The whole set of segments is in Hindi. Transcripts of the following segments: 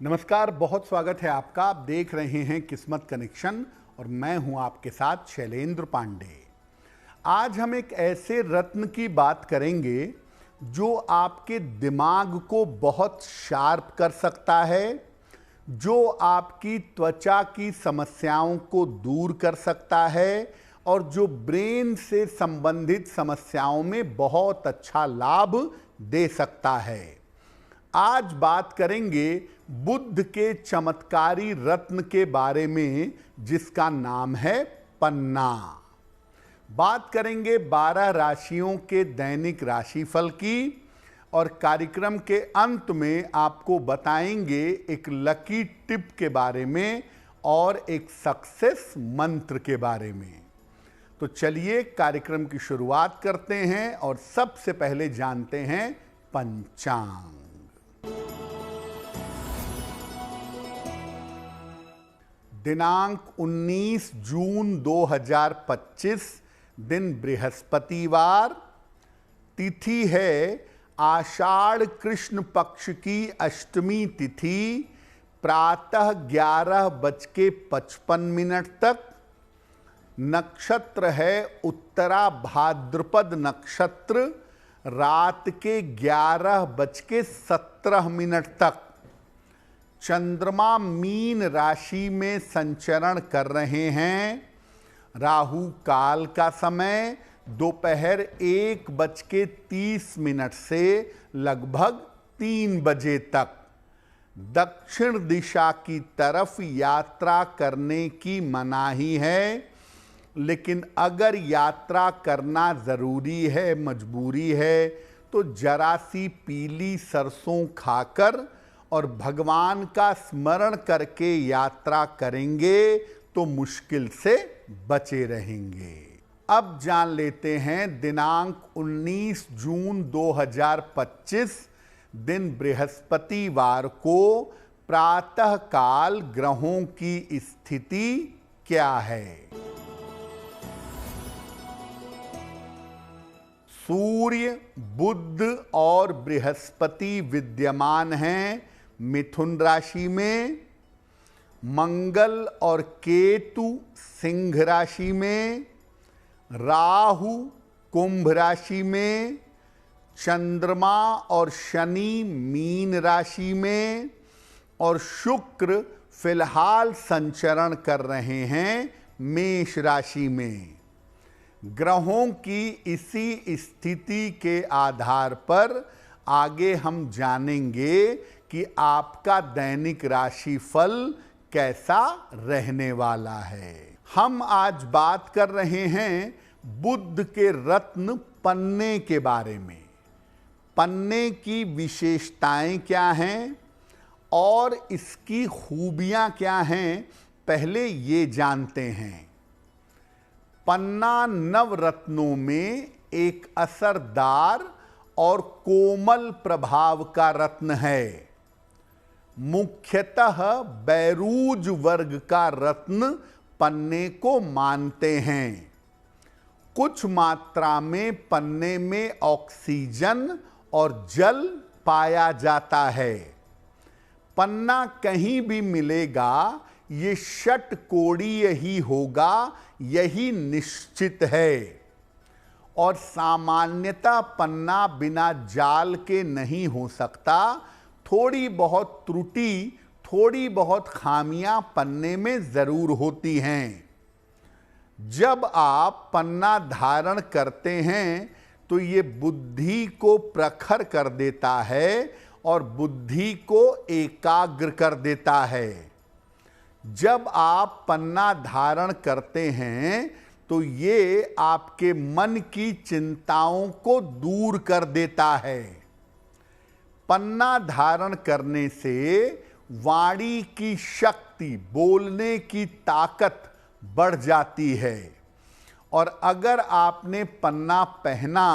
नमस्कार, बहुत स्वागत है आपका। आप देख रहे हैं किस्मत कनेक्शन और मैं हूं आपके साथ शैलेंद्र पांडे। आज हम एक ऐसे रत्न की बात करेंगे जो आपके दिमाग को बहुत शार्प कर सकता है, जो आपकी त्वचा की समस्याओं को दूर कर सकता है और जो ब्रेन से संबंधित समस्याओं में बहुत अच्छा लाभ दे सकता है। आज बात करेंगे बुध के चमत्कारी रत्न के बारे में जिसका नाम है पन्ना। बात करेंगे 12 राशियों के दैनिक राशिफल की और कार्यक्रम के अंत में आपको बताएंगे एक लकी टिप के बारे में और एक सक्सेस मंत्र के बारे में। तो चलिए कार्यक्रम की शुरुआत करते हैं और सबसे पहले जानते हैं पंचांग। दिनांक 19 जून 2025, दिन बृहस्पतिवार, तिथि है आषाढ़ कृष्ण पक्ष की अष्टमी तिथि, प्रातः 11:55 तक। नक्षत्र है उत्तरा भाद्रपद नक्षत्र, रात के 11:17 तक। चंद्रमा मीन राशि में संचरण कर रहे हैं। राहु काल का समय दोपहर 1:30 से लगभग 3 बजे तक। दक्षिण दिशा की तरफ यात्रा करने की मनाही है, लेकिन अगर यात्रा करना ज़रूरी है, मजबूरी है, तो जरा सी पीली सरसों खाकर और भगवान का स्मरण करके यात्रा करेंगे तो मुश्किल से बचे रहेंगे। अब जान लेते हैं दिनांक 19 जून 2025, दिन बृहस्पतिवार को प्रातः काल ग्रहों की स्थिति क्या है। सूर्य, बुध और बृहस्पति विद्यमान हैं मिथुन राशि में। मंगल और केतु सिंह राशि में। राहु कुंभ राशि में। चंद्रमा और शनि मीन राशि में और शुक्र फिलहाल संचरण कर रहे हैं मेष राशि में। ग्रहों की इसी स्थिति के आधार पर आगे हम जानेंगे कि आपका दैनिक राशिफल कैसा रहने वाला है। हम आज बात कर रहे हैं बुध के रत्न पन्ने के बारे में। पन्ने की विशेषताएं क्या हैं और इसकी खूबियां क्या हैं, पहले ये जानते हैं। पन्ना नवरत्नों में एक असरदार और कोमल प्रभाव का रत्न है। मुख्यतः बैरूज वर्ग का रत्न पन्ने को मानते हैं। कुछ मात्रा में पन्ने में ऑक्सीजन और जल पाया जाता है। पन्ना कहीं भी मिलेगा ये षटकोणीय ही होगा, यही निश्चित है। और सामान्यतः पन्ना बिना जाल के नहीं हो सकता। थोड़ी बहुत त्रुटि, थोड़ी बहुत खामियां पन्ने में जरूर होती हैं। जब आप पन्ना धारण करते हैं तो ये बुद्धि को प्रखर कर देता है और बुद्धि को एकाग्र कर देता है। जब आप पन्ना धारण करते हैं तो ये आपके मन की चिंताओं को दूर कर देता है। पन्ना धारण करने से वाणी की शक्ति, बोलने की ताकत बढ़ जाती है। और अगर आपने पन्ना पहना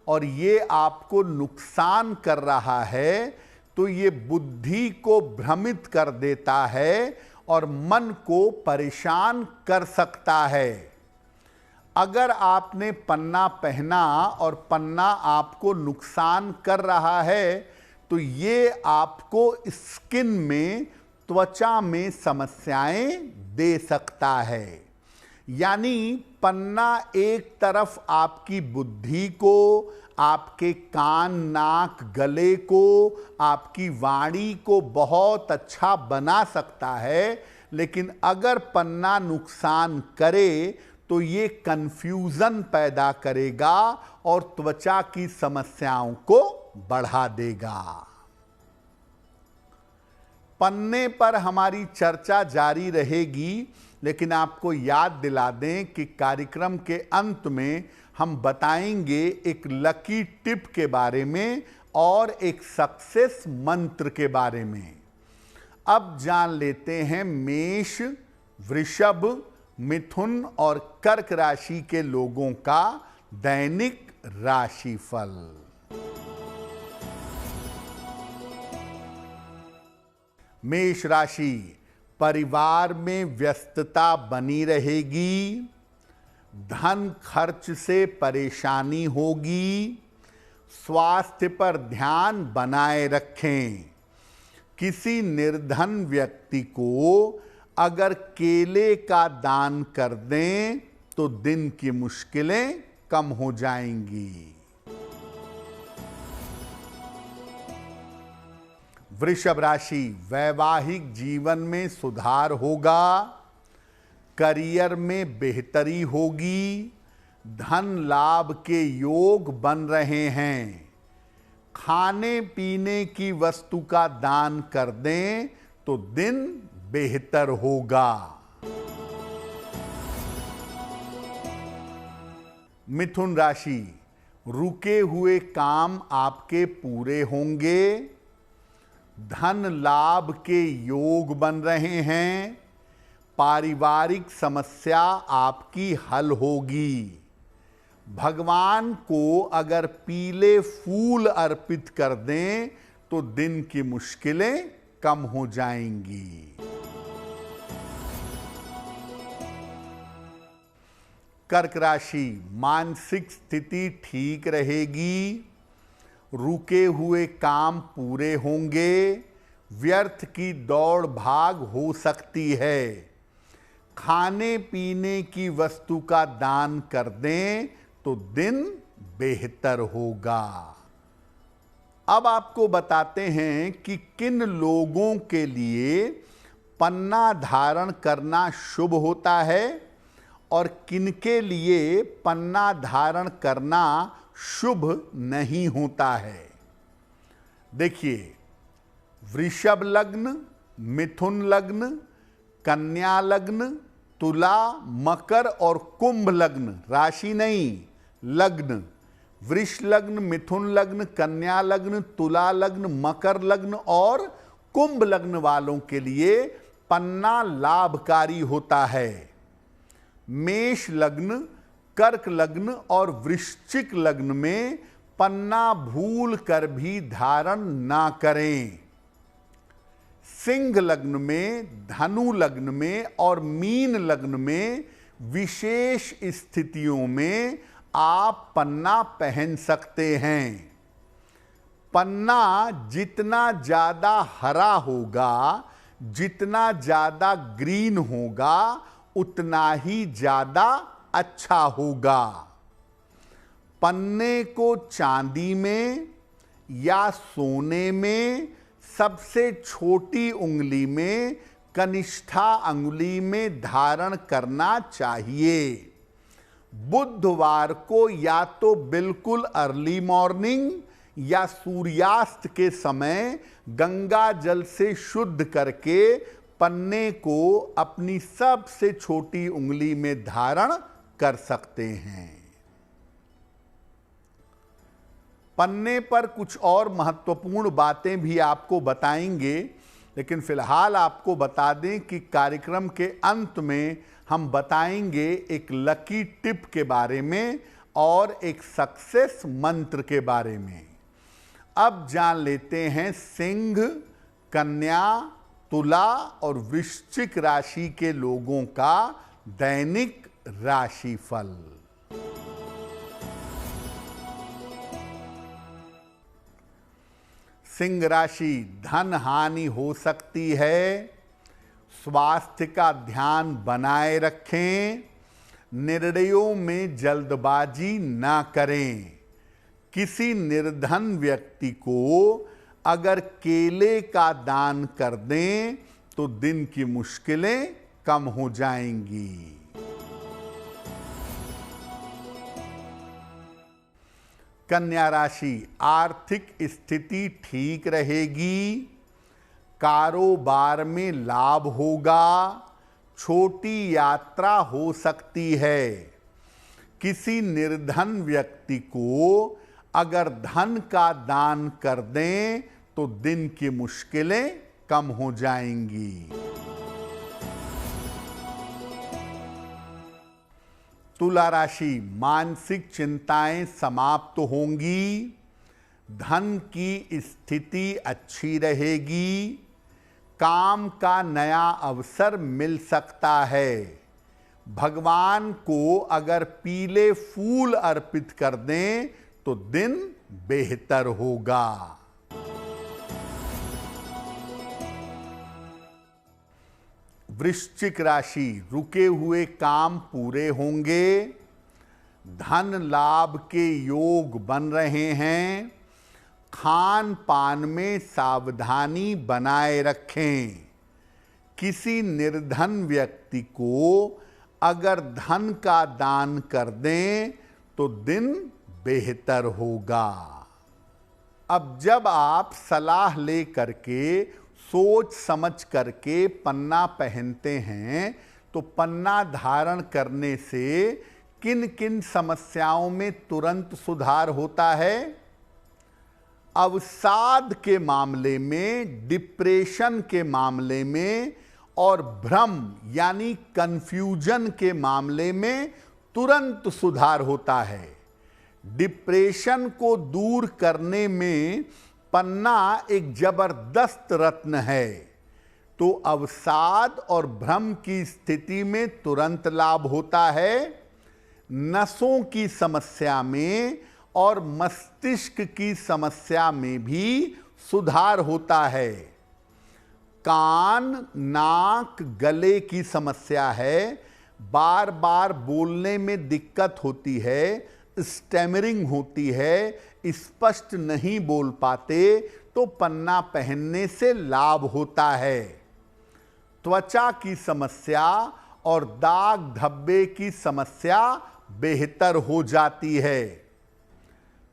और ये आपको नुकसान कर रहा है तो ये बुद्धि को भ्रमित कर देता है और मन को परेशान कर सकता है। अगर आपने पन्ना पहना और पन्ना आपको नुकसान कर रहा है तो ये आपको स्किन में, त्वचा में समस्याएं दे सकता है। यानी पन्ना एक तरफ आपकी बुद्धि को, आपके कान, नाक, गले को, आपकी वाणी को बहुत अच्छा बना सकता है, लेकिन अगर पन्ना नुकसान करे तो ये कंफ्यूजन पैदा करेगा और त्वचा की समस्याओं को बढ़ा देगा। पन्ने पर हमारी चर्चा जारी रहेगी, लेकिन आपको याद दिला दें कि कार्यक्रम के अंत में हम बताएंगे एक लकी टिप के बारे में और एक सक्सेस मंत्र के बारे में। अब जान लेते हैं मेष, वृषभ, मिथुन और कर्क राशि के लोगों का दैनिक राशिफल। मेष राशि, परिवार में व्यस्तता बनी रहेगी, धन खर्च से परेशानी होगी, स्वास्थ्य पर ध्यान बनाए रखें। किसी निर्धन व्यक्ति को अगर केले का दान कर दें तो दिन की मुश्किलें कम हो जाएंगी। वृषभ राशि, वैवाहिक जीवन में सुधार होगा, करियर में बेहतरी होगी, धन लाभ के योग बन रहे हैं। खाने पीने की वस्तु का दान कर दें तो दिन बेहतर होगा। मिथुन राशि, रुके हुए काम आपके पूरे होंगे, धन लाभ के योग बन रहे हैं, पारिवारिक समस्या आपकी हल होगी। भगवान को अगर पीले फूल अर्पित कर दें तो दिन की मुश्किलें कम हो जाएंगी। कर्क राशि, मानसिक स्थिति ठीक रहेगी, रुके हुए काम पूरे होंगे, व्यर्थ की दौड़ भाग हो सकती है। खाने पीने की वस्तु का दान कर दें तो दिन बेहतर होगा। अब आपको बताते हैं कि किन लोगों के लिए पन्ना धारण करना शुभ होता है और किनके लिए पन्ना धारण करना शुभ नहीं होता है। देखिए, वृषभ लग्न, मिथुन लग्न, कन्या लग्न, तुला, मकर और कुंभ लग्न, राशि नहीं लग्न, वृष लग्न, मिथुन लग्न, कन्या लग्न, तुला लग्न, मकर लग्न और कुंभ लग्न वालों के लिए पन्ना लाभकारी होता है। मेष लग्न, कर्क लग्न और वृश्चिक लग्न में पन्ना भूल कर भी धारण ना करें। सिंह लग्न में, धनु लग्न में और मीन लग्न में विशेष स्थितियों में आप पन्ना पहन सकते हैं। पन्ना जितना ज्यादा हरा होगा, जितना ज्यादा ग्रीन होगा, उतना ही ज्यादा अच्छा होगा। पन्ने को चांदी में या सोने में सबसे छोटी उंगली में, कनिष्ठा अंगुली में धारण करना चाहिए। बुधवार को या तो बिल्कुल अर्ली मॉर्निंग या सूर्यास्त के समय गंगा जल से शुद्ध करके पन्ने को अपनी सबसे छोटी उंगली में धारण कर सकते हैं। पन्ने पर कुछ और महत्वपूर्ण बातें भी आपको बताएंगे, लेकिन फिलहाल आपको बता दें कि कार्यक्रम के अंत में हम बताएंगे एक लकी टिप के बारे में और एक सक्सेस मंत्र के बारे में। अब जान लेते हैं सिंह, कन्या, तुला और वृश्चिक राशि के लोगों का दैनिक राशिफल। सिंह राशि, धन हानि हो सकती है, स्वास्थ्य का ध्यान बनाए रखें, निर्णयों में जल्दबाजी ना करें। किसी निर्धन व्यक्ति को अगर केले का दान कर दें तो दिन की मुश्किलें कम हो जाएंगी। कन्या राशि, आर्थिक स्थिति ठीक रहेगी, कारोबार में लाभ होगा, छोटी यात्रा हो सकती है। किसी निर्धन व्यक्ति को अगर धन का दान कर दें तो दिन की मुश्किलें कम हो जाएंगी। तुला राशि, मानसिक चिंताएं समाप्त होंगी, धन की स्थिति अच्छी रहेगी, काम का नया अवसर मिल सकता है। भगवान को अगर पीले फूल अर्पित कर दें तो दिन बेहतर होगा। वृश्चिक राशि, रुके हुए काम पूरे होंगे, धन लाभ के योग बन रहे हैं, खान पान में सावधानी बनाए रखें। किसी निर्धन व्यक्ति को अगर धन का दान कर दें तो दिन बेहतर होगा। अब जब आप सलाह ले करके, सोच समझ करके पन्ना पहनते हैं तो पन्ना धारण करने से किन किन समस्याओं में तुरंत सुधार होता है? अवसाद के मामले में, डिप्रेशन के मामले में और भ्रम यानी कंफ्यूजन के मामले में तुरंत सुधार होता है। डिप्रेशन को दूर करने में पन्ना एक जबरदस्त रत्न है। तो अवसाद और भ्रम की स्थिति में तुरंत लाभ होता है। नसों की समस्या में और मस्तिष्क की समस्या में भी सुधार होता है। कान, नाक, गले की समस्या है, बार बार बोलने में दिक्कत होती है, स्टैमरिंग होती है, स्पष्ट नहीं बोल पाते, तो पन्ना पहनने से लाभ होता है। त्वचा की समस्या और दाग धब्बे की समस्या बेहतर हो जाती है।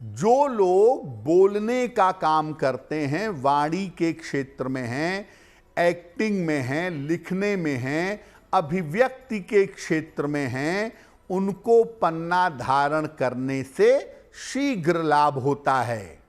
जो लोग बोलने का काम करते हैं, वाणी के क्षेत्र में हैं, एक्टिंग में हैं, लिखने में हैं, अभिव्यक्ति के क्षेत्र में हैं, उनको पन्ना धारण करने से शीघ्र लाभ होता है।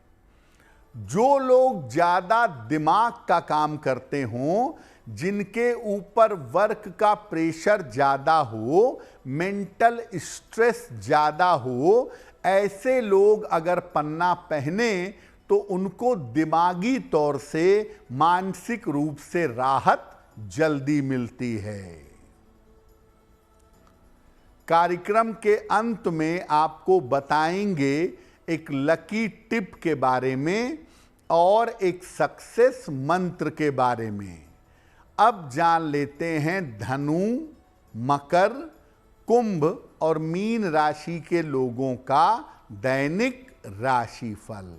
जो लोग ज्यादा दिमाग का काम करते हों, जिनके ऊपर वर्क का प्रेशर ज्यादा हो, मेंटल स्ट्रेस ज्यादा हो, ऐसे लोग अगर पन्ना पहने तो उनको दिमागी तौर से, मानसिक रूप से राहत जल्दी मिलती है। कार्यक्रम के अंत में आपको बताएंगे एक लकी टिप के बारे में और एक सक्सेस मंत्र के बारे में। अब जान लेते हैं धनु, मकर, कुंभ और मीन राशि के लोगों का दैनिक राशिफल।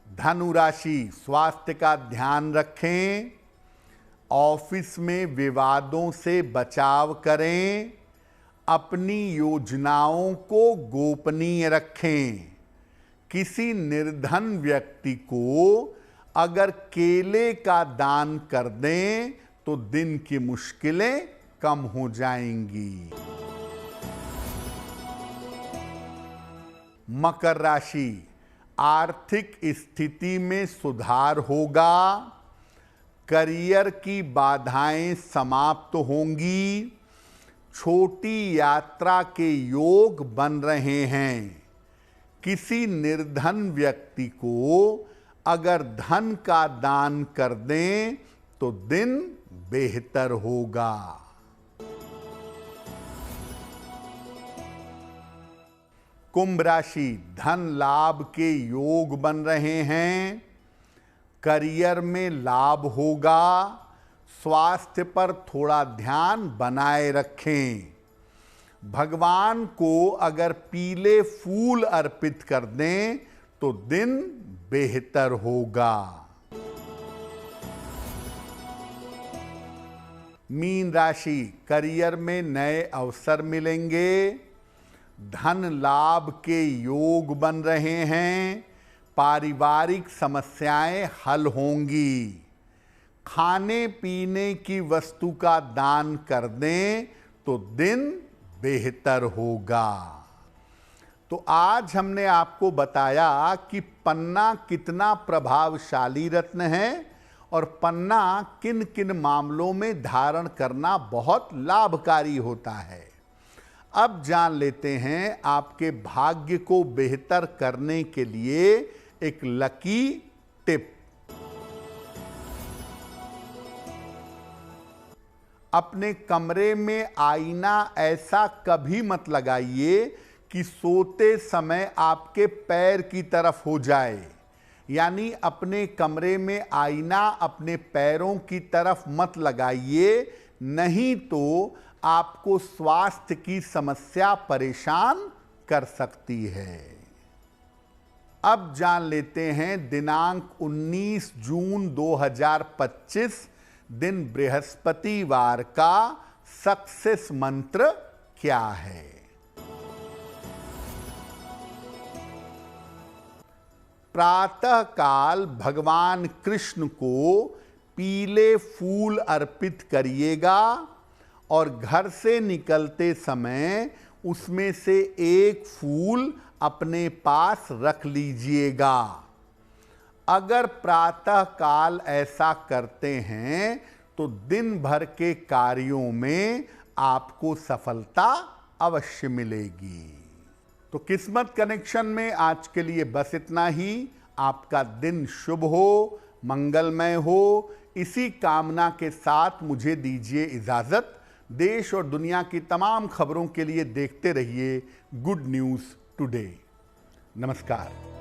धनु राशि, स्वास्थ्य का ध्यान रखें, ऑफिस में विवादों से बचाव करें, अपनी योजनाओं को गोपनीय रखें। किसी निर्धन व्यक्ति को अगर केले का दान कर दें तो दिन की मुश्किलें कम हो जाएंगी। मकर राशि, आर्थिक स्थिति में सुधार होगा, करियर की बाधाएं समाप्त होंगी, छोटी यात्रा के योग बन रहे हैं। किसी निर्धन व्यक्ति को अगर धन का दान कर दें तो दिन बेहतर होगा। कुंभ राशि, धन लाभ के योग बन रहे हैं। करियर में लाभ होगा। स्वास्थ्य पर थोड़ा ध्यान बनाए रखें। भगवान को अगर पीले फूल अर्पित कर दें तो दिन बेहतर होगा। मीन राशि, करियर में नए अवसर मिलेंगे। धन लाभ के योग बन रहे हैं। पारिवारिक समस्याएं हल होंगी। खाने पीने की वस्तु का दान कर दें तो दिन बेहतर होगा। तो आज हमने आपको बताया कि पन्ना कितना प्रभावशाली रत्न है और पन्ना किन किन मामलों में धारण करना बहुत लाभकारी होता है। अब जान लेते हैं आपके भाग्य को बेहतर करने के लिए एक लकी टिप। अपने कमरे में आईना ऐसा कभी मत लगाइए कि सोते समय आपके पैर की तरफ हो जाए। यानी अपने कमरे में आईना अपने पैरों की तरफ मत लगाइए, नहीं तो आपको स्वास्थ्य की समस्या परेशान कर सकती है। अब जान लेते हैं दिनांक 19 जून 2025 दिन बृहस्पतिवार का सक्सेस मंत्र क्या है। प्रातः काल भगवान कृष्ण को पीले फूल अर्पित करिएगा और घर से निकलते समय उसमें से एक फूल अपने पास रख लीजिएगा। अगर प्रातः काल ऐसा करते हैं तो दिन भर के कार्यों में आपको सफलता अवश्य मिलेगी। तो किस्मत कनेक्शन में आज के लिए बस इतना ही। आपका दिन शुभ हो, मंगलमय हो, इसी कामना के साथ मुझे दीजिए इजाजत। देश और दुनिया की तमाम खबरों के लिए देखते रहिए गुड न्यूज़ टुडे। नमस्कार।